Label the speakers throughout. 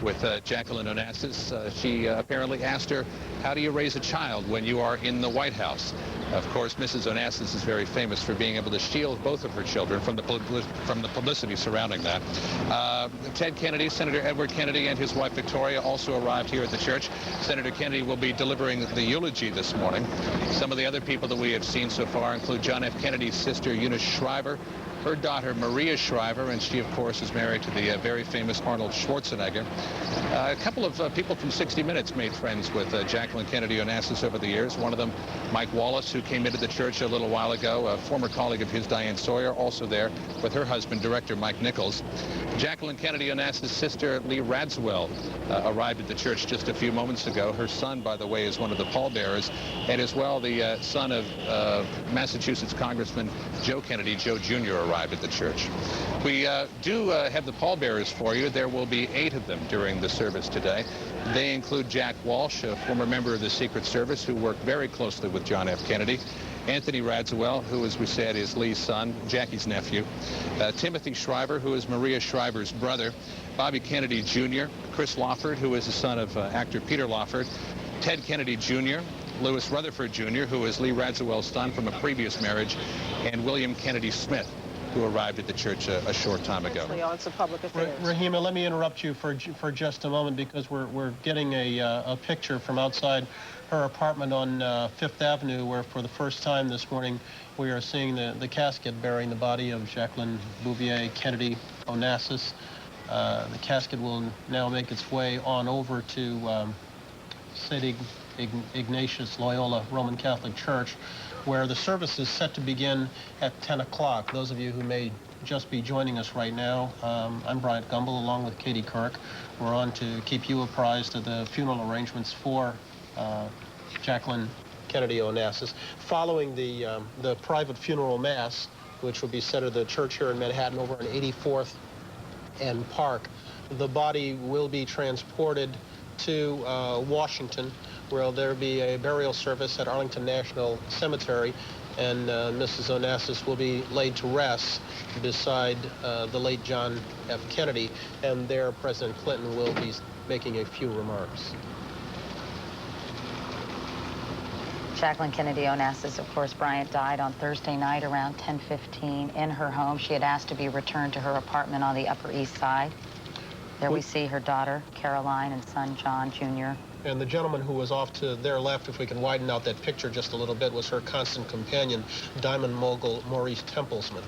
Speaker 1: with Jacqueline Onassis. She apparently asked her, how do you raise a child when you are in the White House? Of course, Mrs. Onassis is very famous for being able to shield both of her children from the publicity surrounding that. Ted Kennedy, Senator Edward Kennedy, and his wife Victoria also arrived here at the church. Senator Kennedy will be delivering the eulogy this morning. Some of the other people that we have seen so far include John F. Kennedy's sister, Eunice Shriver, her daughter, Maria Shriver, and she, of course, is married to the very famous Arnold Schwarzenegger. A couple of people from 60 Minutes made friends with Jacqueline Kennedy Onassis over the years. One of them, Mike Wallace, who came into the church a little while ago, a former colleague of his, Diane Sawyer, also there with her husband, director Mike Nichols. Jacqueline Kennedy Onassis' sister, Lee Radswell, arrived at the church just a few moments ago. Her son, by the way, is one of the pallbearers, and as well the son of Massachusetts Congressman Joe Kennedy, Joe Jr., arrived at the church. We do have the pallbearers for you. There will be 8 of them during the service today. They include Jack Walsh, a former member of the Secret Service who worked very closely with John F. Kennedy, Anthony Radswell, who, as we said, is Lee's son, Jackie's nephew, Timothy Shriver, who is Maria Shriver's brother, Bobby Kennedy Jr., Chris Lawford, who is the son of actor Peter Lawford, Ted Kennedy Jr., Lewis Rutherford Jr., who is Lee Radswell's son from a previous marriage, and William Kennedy Smith, who arrived at the church a short time ago.
Speaker 2: On some public affairs.
Speaker 3: Rahima, let me interrupt you for just a moment, because we're getting a picture from outside her apartment on Fifth Avenue, where for the first time this morning we are seeing the casket bearing the body of Jacqueline Bouvier Kennedy Onassis. The casket will now make its way on over to St. Ignatius Loyola Roman Catholic Church, where the service is set to begin at 10 o'clock. Those of you who may just be joining us right now, I'm Bryant Gumbel, along with Katie Kirk. We're on to keep you apprised of the funeral arrangements for Jacqueline Kennedy Onassis. Following the private funeral mass, which will be set at the church here in Manhattan over on 84th and Park, the body will be transported to Washington, where there'll be a burial service at Arlington National Cemetery, and Mrs. Onassis will be laid to rest beside the late John F. Kennedy, and there President Clinton will be making a few remarks.
Speaker 4: Jacqueline Kennedy Onassis, of course, Bryant, died on Thursday night around 10:15 in her home. She had asked to be returned to her apartment on the Upper East Side. There we see her daughter, Caroline, and son, John, Jr.
Speaker 3: And the gentleman who was off to their left, if we can widen out that picture just a little bit, was her constant companion, diamond mogul Maurice Templesman.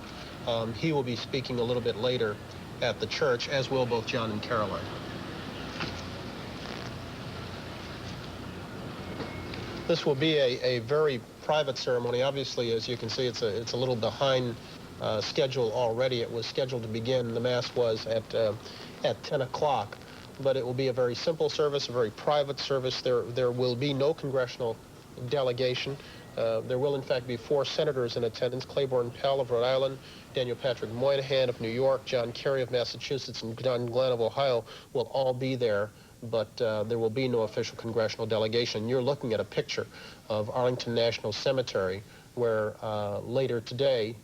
Speaker 3: He will be speaking a little bit later at the church, as will both John and Caroline. This will be a very private ceremony. Obviously, as you can see, it's a little behind schedule already. It was scheduled to begin, the Mass was at 10 o'clock. But it will be a very simple service, a very private service. There will be no congressional delegation. There will, in fact, be 4 senators in attendance: Claiborne Pell of Rhode Island, Daniel Patrick Moynihan of New York, John Kerry of Massachusetts, and Don Glenn of Ohio will all be there. But there will be no official congressional delegation. You're looking at a picture of Arlington National Cemetery, where later today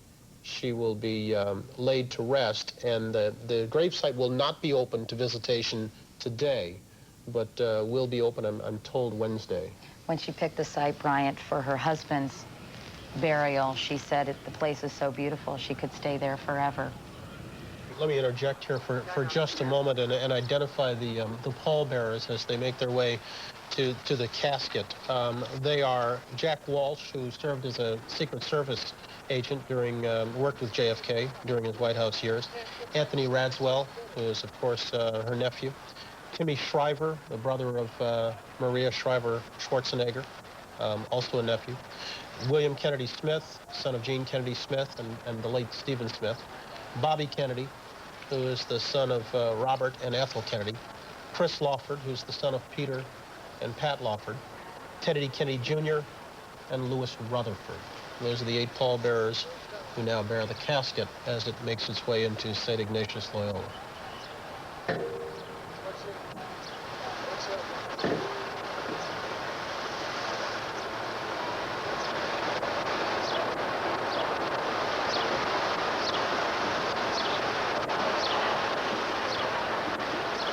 Speaker 3: she will be laid to rest, and the gravesite will not be open to visitation today, but will be open, I'm told, Wednesday.
Speaker 4: When she picked the site, Bryant, for her husband's burial, she said the place is so beautiful she could stay there forever.
Speaker 3: Let me interject here for just a moment and identify the pallbearers as they make their way to the casket. They are Jack Walsh, who served as a Secret Service agent worked with JFK during his White House years. Anthony Radswell, who is, of course, her nephew. Timmy Shriver, the brother of Maria Shriver Schwarzenegger, also a nephew. William Kennedy Smith, son of Jean Kennedy Smith and the late Stephen Smith. Bobby Kennedy, who is the son of Robert and Ethel Kennedy. Chris Lawford, who's the son of Peter and Pat Lawford. Teddy Kennedy Jr. and Lewis Rutherford. Those are the 8 pallbearers who now bear the casket as it makes its way into St. Ignatius Loyola.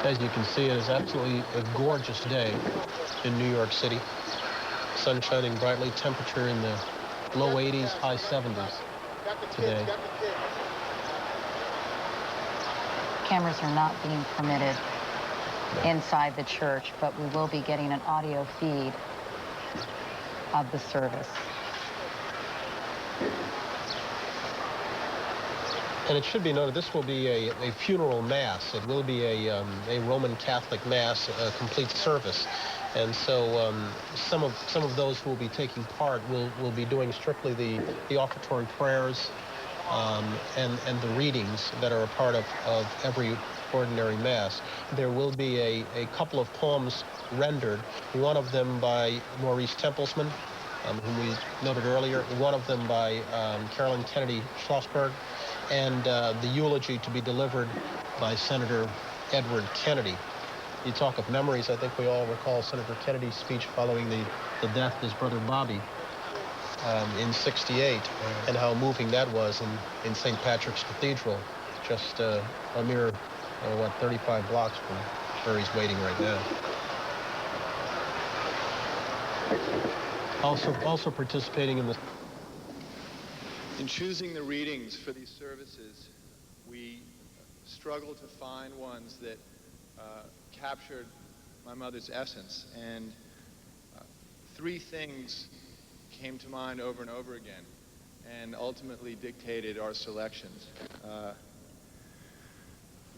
Speaker 3: As you can see, it is absolutely a gorgeous day in New York City. Sun shining brightly, temperature in the low 80s, high 70s today.
Speaker 4: Cameras are not being permitted inside the church, but we will be getting an audio feed of the service.
Speaker 3: And it should be noted, this will be a funeral mass. It will be a Roman Catholic mass, a complete service. And so some of those who will be taking part will be doing strictly the offertory prayers and the readings that are a part of every ordinary mass. There will be a couple of poems rendered, one of them by Maurice Templesman, whom we noted earlier, one of them by Carolyn Kennedy Schlossberg, and the eulogy to be delivered by Senator Edward Kennedy. You talk of memories, I think we all recall Senator Kennedy's speech following the death of his brother Bobby in '68, and how moving that was in St. Patrick's Cathedral, just a mere, 35 blocks from where he's waiting right now. Also participating in the...
Speaker 2: In choosing the readings for these services, we struggled to find ones that captured my mother's essence, and three things came to mind over and over again and ultimately dictated our selections.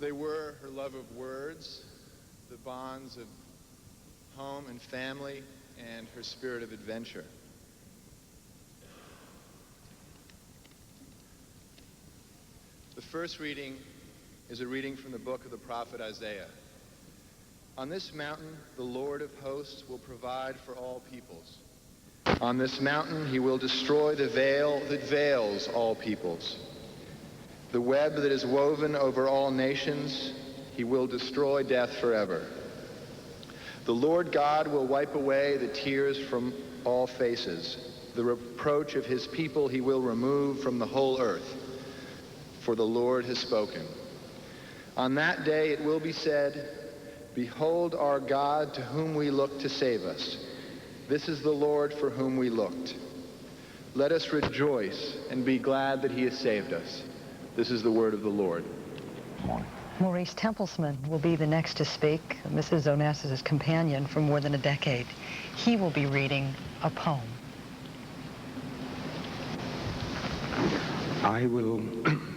Speaker 2: They were her love of words, the bonds of home and family, and her spirit of adventure. The first reading is a reading from the book of the prophet Isaiah. On this mountain, the Lord of hosts will provide for all peoples. On this mountain, he will destroy the veil that veils all peoples. The web that is woven over all nations, he will destroy death forever. The Lord God will wipe away the tears from all faces. The reproach of his people he will remove from the whole earth. For the Lord has spoken. On that day it will be said, behold our God to whom we look to save us. This is the Lord for whom we looked. Let us rejoice and be glad that he has saved us. This is the word of the Lord.
Speaker 5: Maurice Templesman will be the next to speak, Mrs. Onassis' companion for more than a decade. He will be reading a poem.
Speaker 6: I will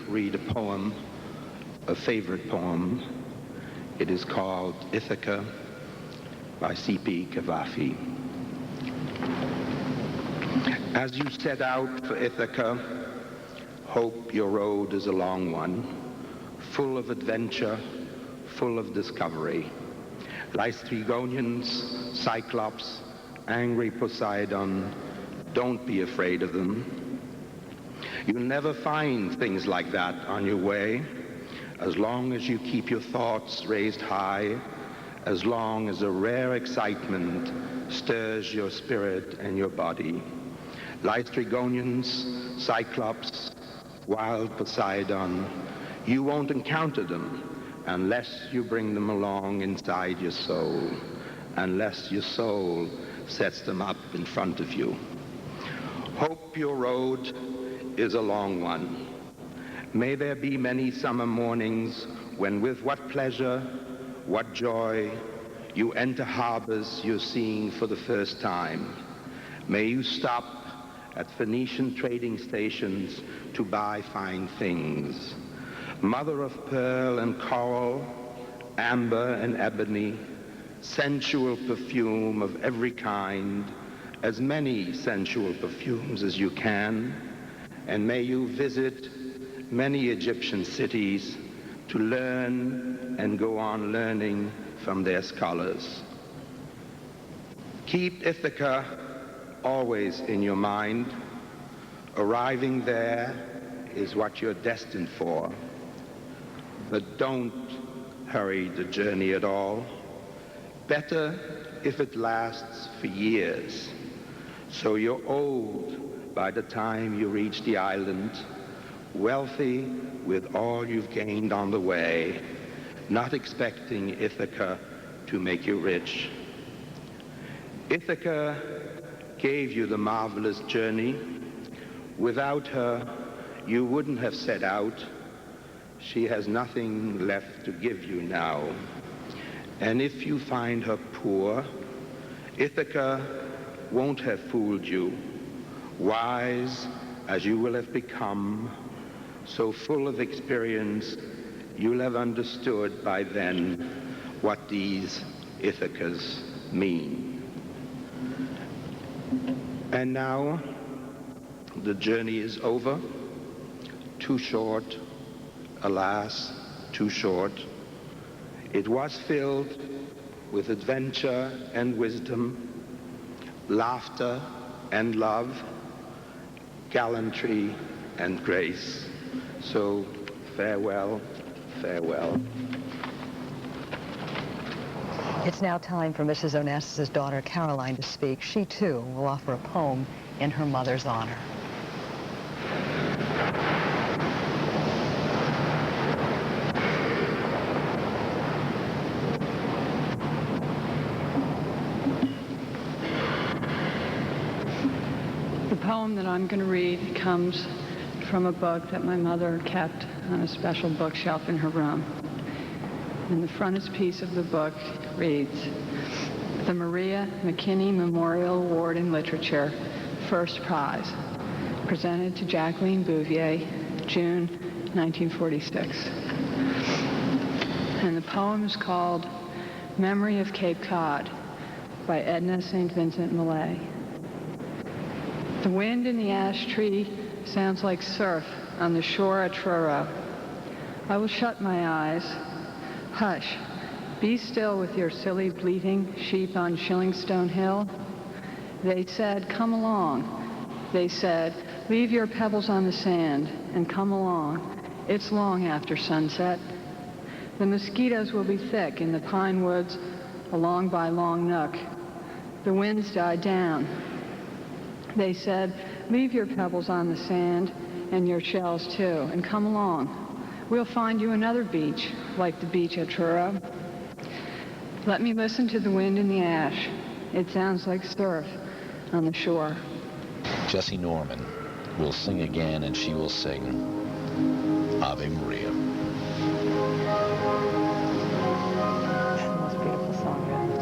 Speaker 6: read a poem, a favorite poem. It is called Ithaca by C.P. Cavafy. As you set out for Ithaca, hope your road is a long one, full of adventure, full of discovery. Lystrigonians, Cyclops, angry Poseidon, don't be afraid of them. You'll never find things like that on your way, as long as you keep your thoughts raised high, as long as a rare excitement stirs your spirit and your body. Lystrigonians, Cyclops, wild Poseidon, you won't encounter them unless you bring them along inside your soul, unless your soul sets them up in front of you. Hope your road is a long one. May there be many summer mornings when with what pleasure, what joy, you enter harbors you're seeing for the first time. May you stop at Phoenician trading stations to buy fine things. Mother of pearl and coral, amber and ebony, sensual perfume of every kind, as many sensual perfumes as you can, and may you visit many Egyptian cities to learn and go on learning from their scholars. Keep Ithaca always in your mind. Arriving there is what you're destined for. But don't hurry the journey at all. Better if it lasts for years, so you're old by the time you reach the island, wealthy with all you've gained on the way, not expecting Ithaca to make you rich. Ithaca gave you the marvelous journey. Without her, you wouldn't have set out. She has nothing left to give you now. And if you find her poor, Ithaca won't have fooled you. Wise as you will have become, so full of experience, you'll have understood by then what these Ithacas mean. And now, the journey is over. Too short, alas, too short. It was filled with adventure and wisdom, laughter and love, gallantry and grace. So farewell, farewell.
Speaker 5: It's now time for Mrs. Onassis' daughter, Caroline, to speak. She, too, will offer a poem in her mother's honor.
Speaker 7: The poem that I'm going to read comes from a book that my mother kept on a special bookshelf in her room. And the frontispiece of the book reads, "The Maria McKinney Memorial Award in Literature, First Prize, presented to Jacqueline Bouvier, June 1946." And the poem is called "Memory of Cape Cod" by Edna St. Vincent Millay. The wind in the ash tree sounds like surf on the shore at Truro. I will shut my eyes. Hush, be still with your silly bleating sheep on Shillingstone Hill. They said, come along. They said, leave your pebbles on the sand and come along. It's long after sunset. The mosquitoes will be thick in the pine woods along by Long Nook. The winds died down. They said, leave your pebbles on the sand and your shells too, and come along. We'll find you another beach, like the beach at Truro. Let me listen to the wind in the ash. It sounds like surf on the shore.
Speaker 8: Jessie Norman will sing again, and she will sing Ave Maria.
Speaker 5: That's the most beautiful song written.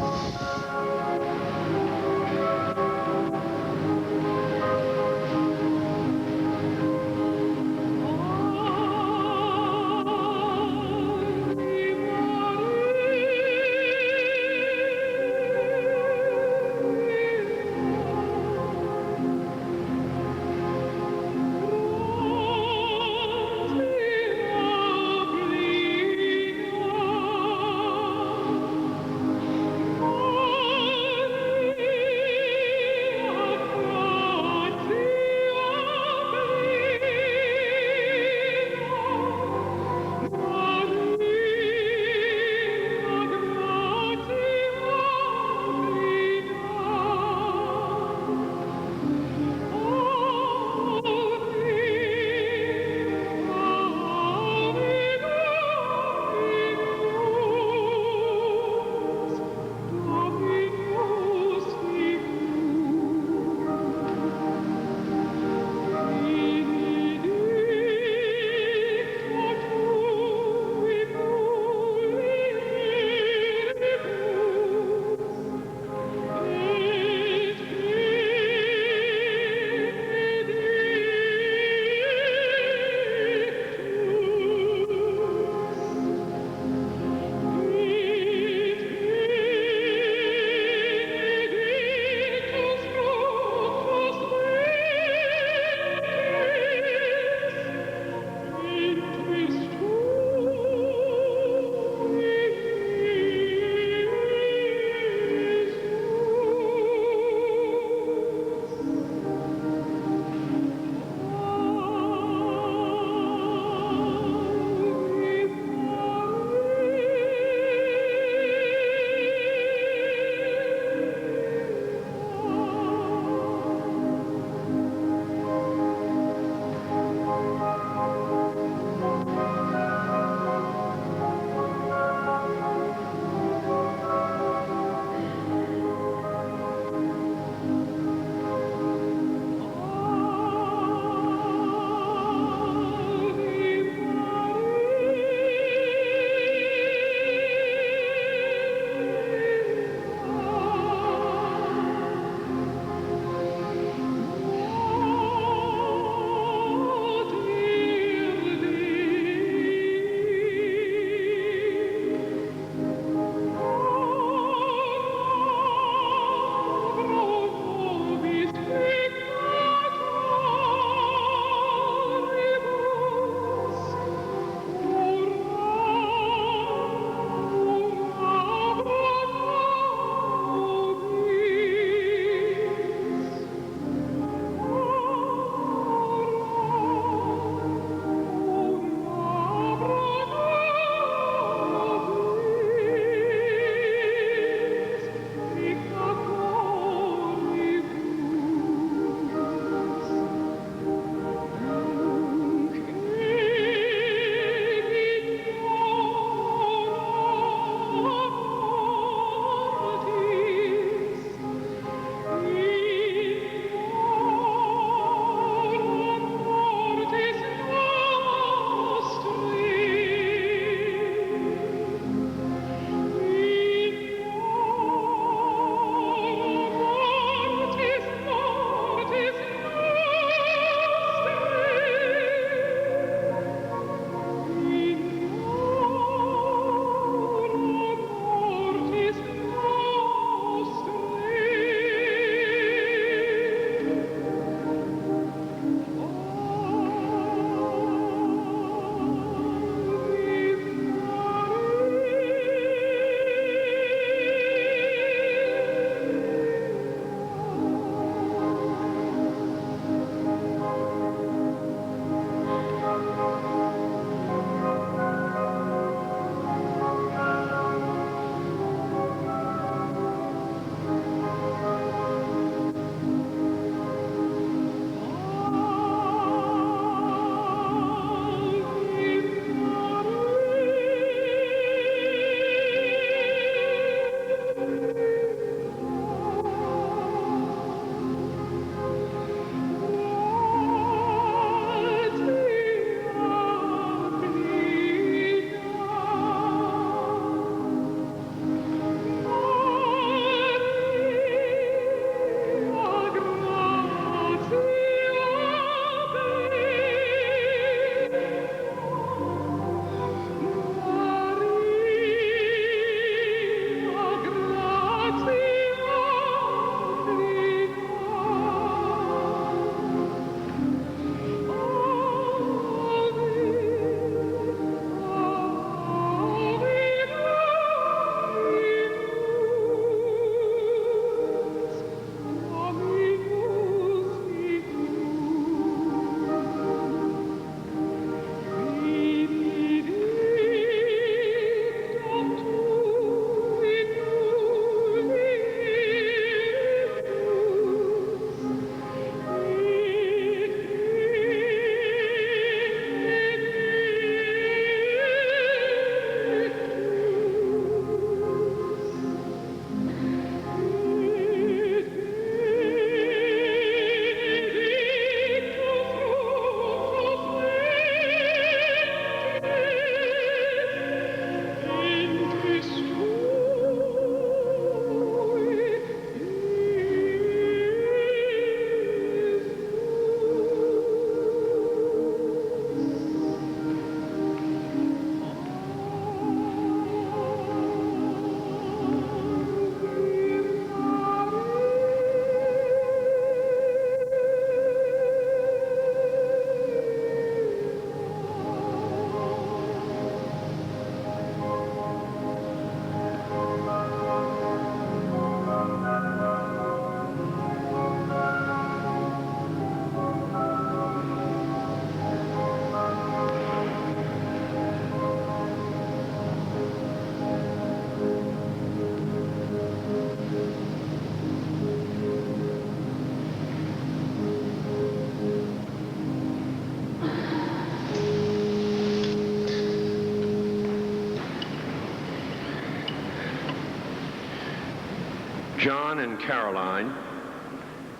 Speaker 9: John and Caroline,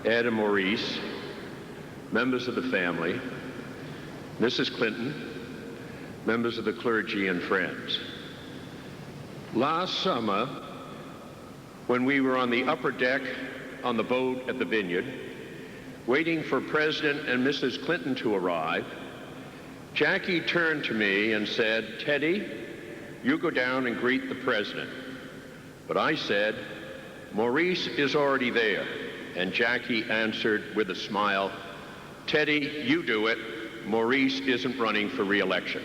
Speaker 9: Ed and Maurice, members of the family, Mrs. Clinton, members of the clergy and friends. Last summer, when we were on the upper deck on the boat at the Vineyard, waiting for President and Mrs. Clinton to arrive, Jackie turned to me and said, "Teddy, you go down and greet the President." But I said, "Maurice is already there." And Jackie answered with a smile, "Teddy, you do it. Maurice isn't running for re-election."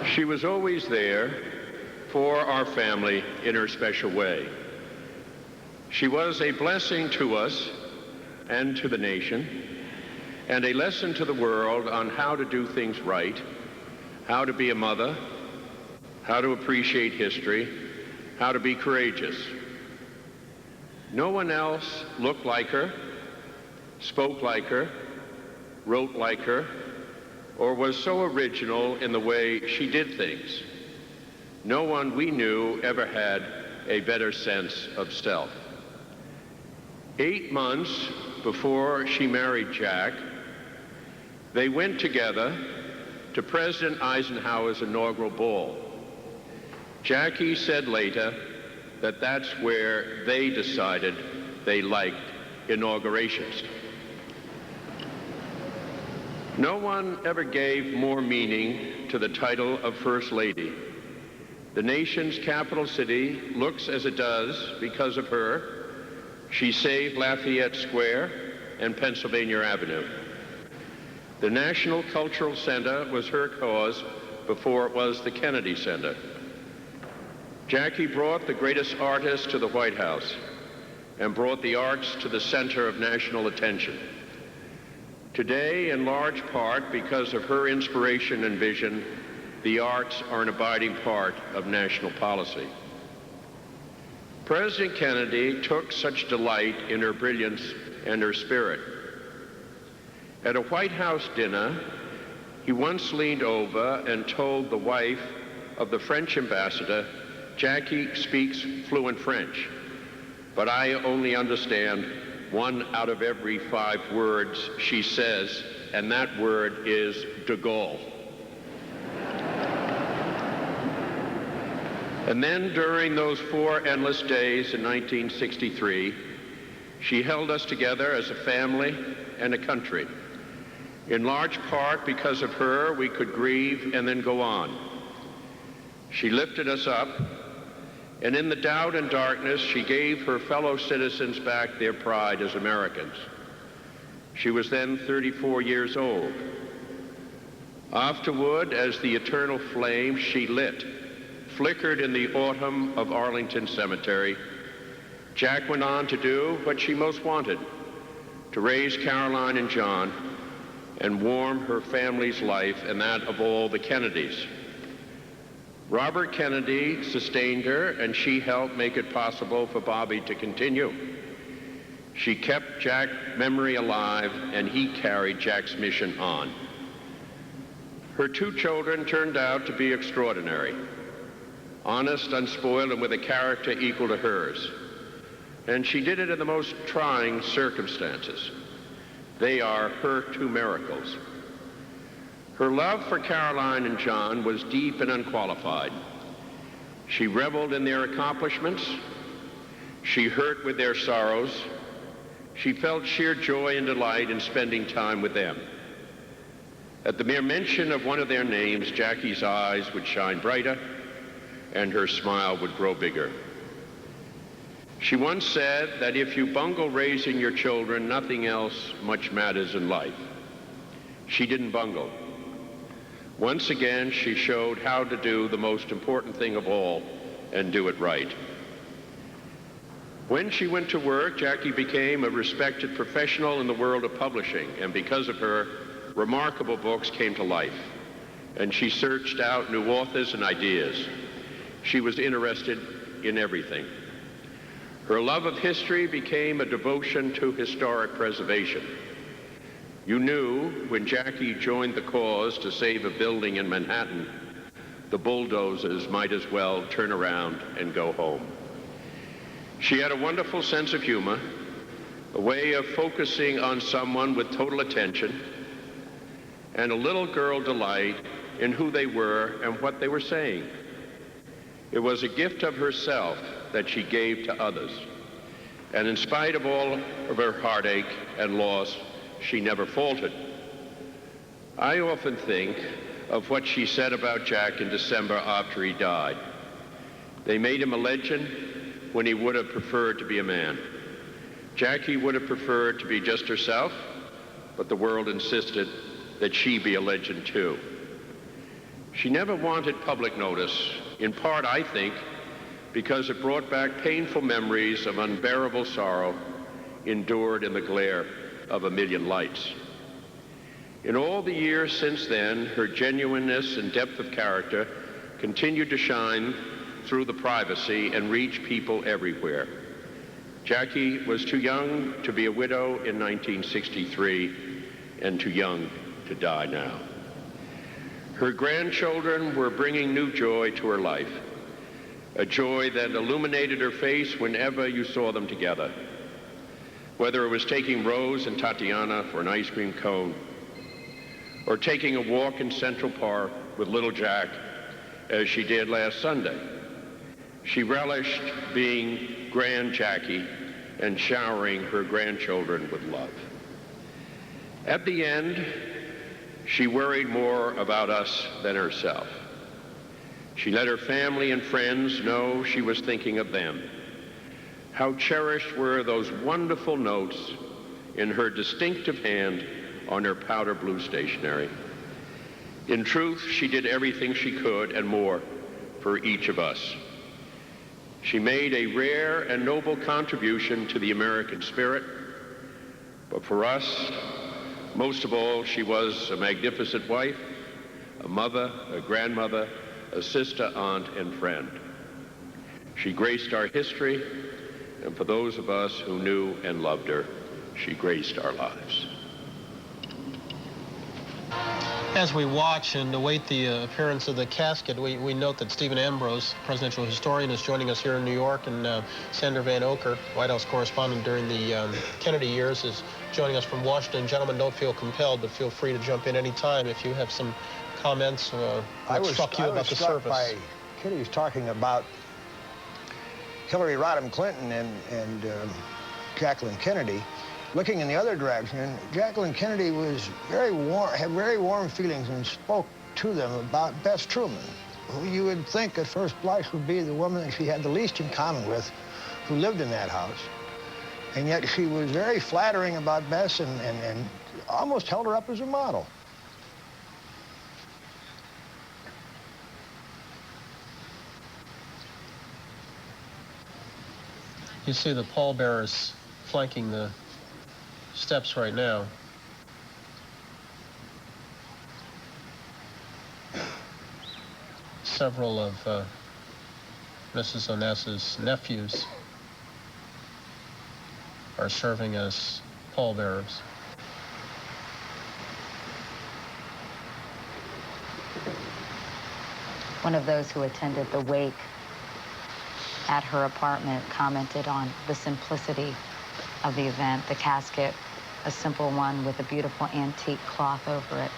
Speaker 9: She was always there for our family in her special way. She was a blessing to us and to the nation, and a lesson to the world on how to do things right, how to be a mother, how to appreciate history, how to be courageous. No one else looked like her, spoke like her, wrote like her, or was so original in the way she did things. No one we knew ever had a better sense of self. 8 months before she married Jack, they went together to President Eisenhower's inaugural ball. Jackie said later that that's where they decided they liked inaugurations. No one ever gave more meaning to the title of First Lady. The nation's capital city looks as it does because of her. She saved Lafayette Square and Pennsylvania Avenue. The National Cultural Center was her cause before it was the Kennedy Center. Jackie brought the greatest artists to the White House and brought the arts to the center of national attention. Today, in large part because of her inspiration and vision, the arts are an abiding part of national policy. President Kennedy took such delight in her brilliance and her spirit. At a White House dinner, he once leaned over and told the wife of the French ambassador, "Jackie speaks fluent French, but I only understand 1 out of every 5 words she says, and that word is de Gaulle." And then during those 4 endless days in 1963, she held us together as a family and a country. In large part because of her, we could grieve and then go on. She lifted us up, and in the doubt and darkness, she gave her fellow citizens back their pride as Americans. She was then 34 years old. Afterward, as the eternal flame she lit flickered in the autumn of Arlington Cemetery, Jack went on to do what she most wanted, to raise Caroline and John and warm her family's life and that of all the Kennedys. Robert Kennedy sustained her, and she helped make it possible for Bobby to continue. She kept Jack's memory alive, and he carried Jack's mission on. Her 2 children turned out to be extraordinary, honest, unspoiled, and with a character equal to hers. And she did it in the most trying circumstances. They are her 2 miracles. Her love for Caroline and John was deep and unqualified. She reveled in their accomplishments. She hurt with their sorrows. She felt sheer joy and delight in spending time with them. At the mere mention of one of their names, Jackie's eyes would shine brighter and her smile would grow bigger. She once said that if you bungle raising your children, nothing else much matters in life. She didn't bungle. Once again, she showed how to do the most important thing of all and do it right. When she went to work, Jackie became a respected professional in the world of publishing, and because of her, remarkable books came to life, and she searched out new authors and ideas. She was interested in everything. Her love of history became a devotion to historic preservation. You knew when Jackie joined the cause to save a building in Manhattan the bulldozers might as well turn around and go home. She had a wonderful sense of humor, a way of focusing on someone with total attention, and a little girl delight in who they were and what they were saying. It was a gift of herself that she gave to others. And in spite of all of her heartache and loss, she never faltered. I often think of what she said about Jack in December after he died. They made him a legend when he would have preferred to be a man. Jackie would have preferred to be just herself, but the world insisted that she be a legend too. She never wanted public notice, in part, I think, because it brought back painful memories of unbearable sorrow endured in the glare of a million lights. In all the years since then, her genuineness and depth of character continued to shine through the privacy and reach people everywhere. Jackie was too young to be a widow in 1963 and too young to die now. Her grandchildren were bringing new joy to her life, a joy that illuminated her face whenever you saw them together, whether it was taking Rose and Tatiana for an ice cream cone, or taking a walk in Central Park with little Jack, as she did last Sunday. She relished being Grand Jackie and showering her grandchildren with love. At the end, she worried more about us than herself. She let her family and friends know she was thinking of them. How cherished were those wonderful notes in her distinctive hand on her powder blue stationery. In truth, she did everything she could and more for each of us. She made a rare and noble contribution to the American spirit, but for us, most of all, she was a magnificent wife, a mother, a grandmother, a sister, aunt, and friend. She graced our history, and for those of us who knew and loved her, she graced our lives.
Speaker 3: As we watch and await the appearance of the casket, we note that Stephen Ambrose, presidential historian, is joining us here in New York, and Sandra Van Oker, White House correspondent during the Kennedy years, is joining us from Washington. Gentlemen, don't feel compelled, but feel free to jump in any time if you have some comments that struck you about the service.
Speaker 10: By Kitty was talking about Hillary Rodham Clinton and Jacqueline Kennedy. Looking in the other direction, Jacqueline Kennedy was very warm, had very warm feelings and spoke to them about Bess Truman, who you would think at first blush would be the woman that she had the least in common with, who lived in that house. And yet she was very flattering about Bess and almost held her up as a model.
Speaker 3: You see the pallbearers flanking the steps right now. Several of Mrs. Onassis' nephews are serving as pallbearers.
Speaker 4: One of those who attended the wake at her apartment commented on the simplicity of the event. The casket, a simple one with a beautiful antique cloth over it.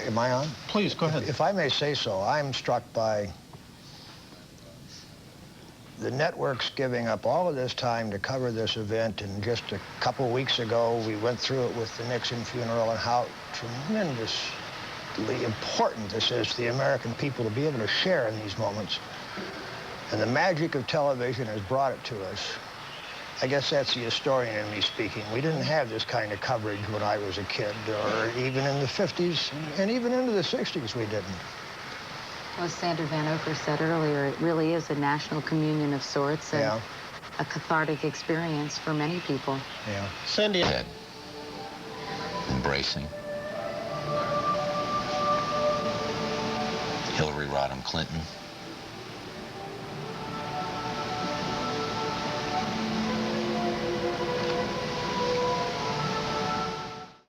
Speaker 10: Am I on?
Speaker 3: Please, go ahead.
Speaker 10: If I may say so, I'm struck by the networks giving up all of this time to cover this event, and just a couple weeks ago, we went through it with the Nixon funeral and how tremendously important this is to the American people to be able to share in these moments. And the magic of television has brought it to us. I guess that's the historian in me speaking. We didn't have this kind of coverage when I was a kid, or even in the 50s, and even into the 60s we didn't.
Speaker 4: Well, as Sandra Van Oker said earlier, it really is a national communion of sorts, and a cathartic experience for many people.
Speaker 10: Yeah.
Speaker 3: Cindy.
Speaker 8: Dead. Embracing. Hillary Rodham Clinton.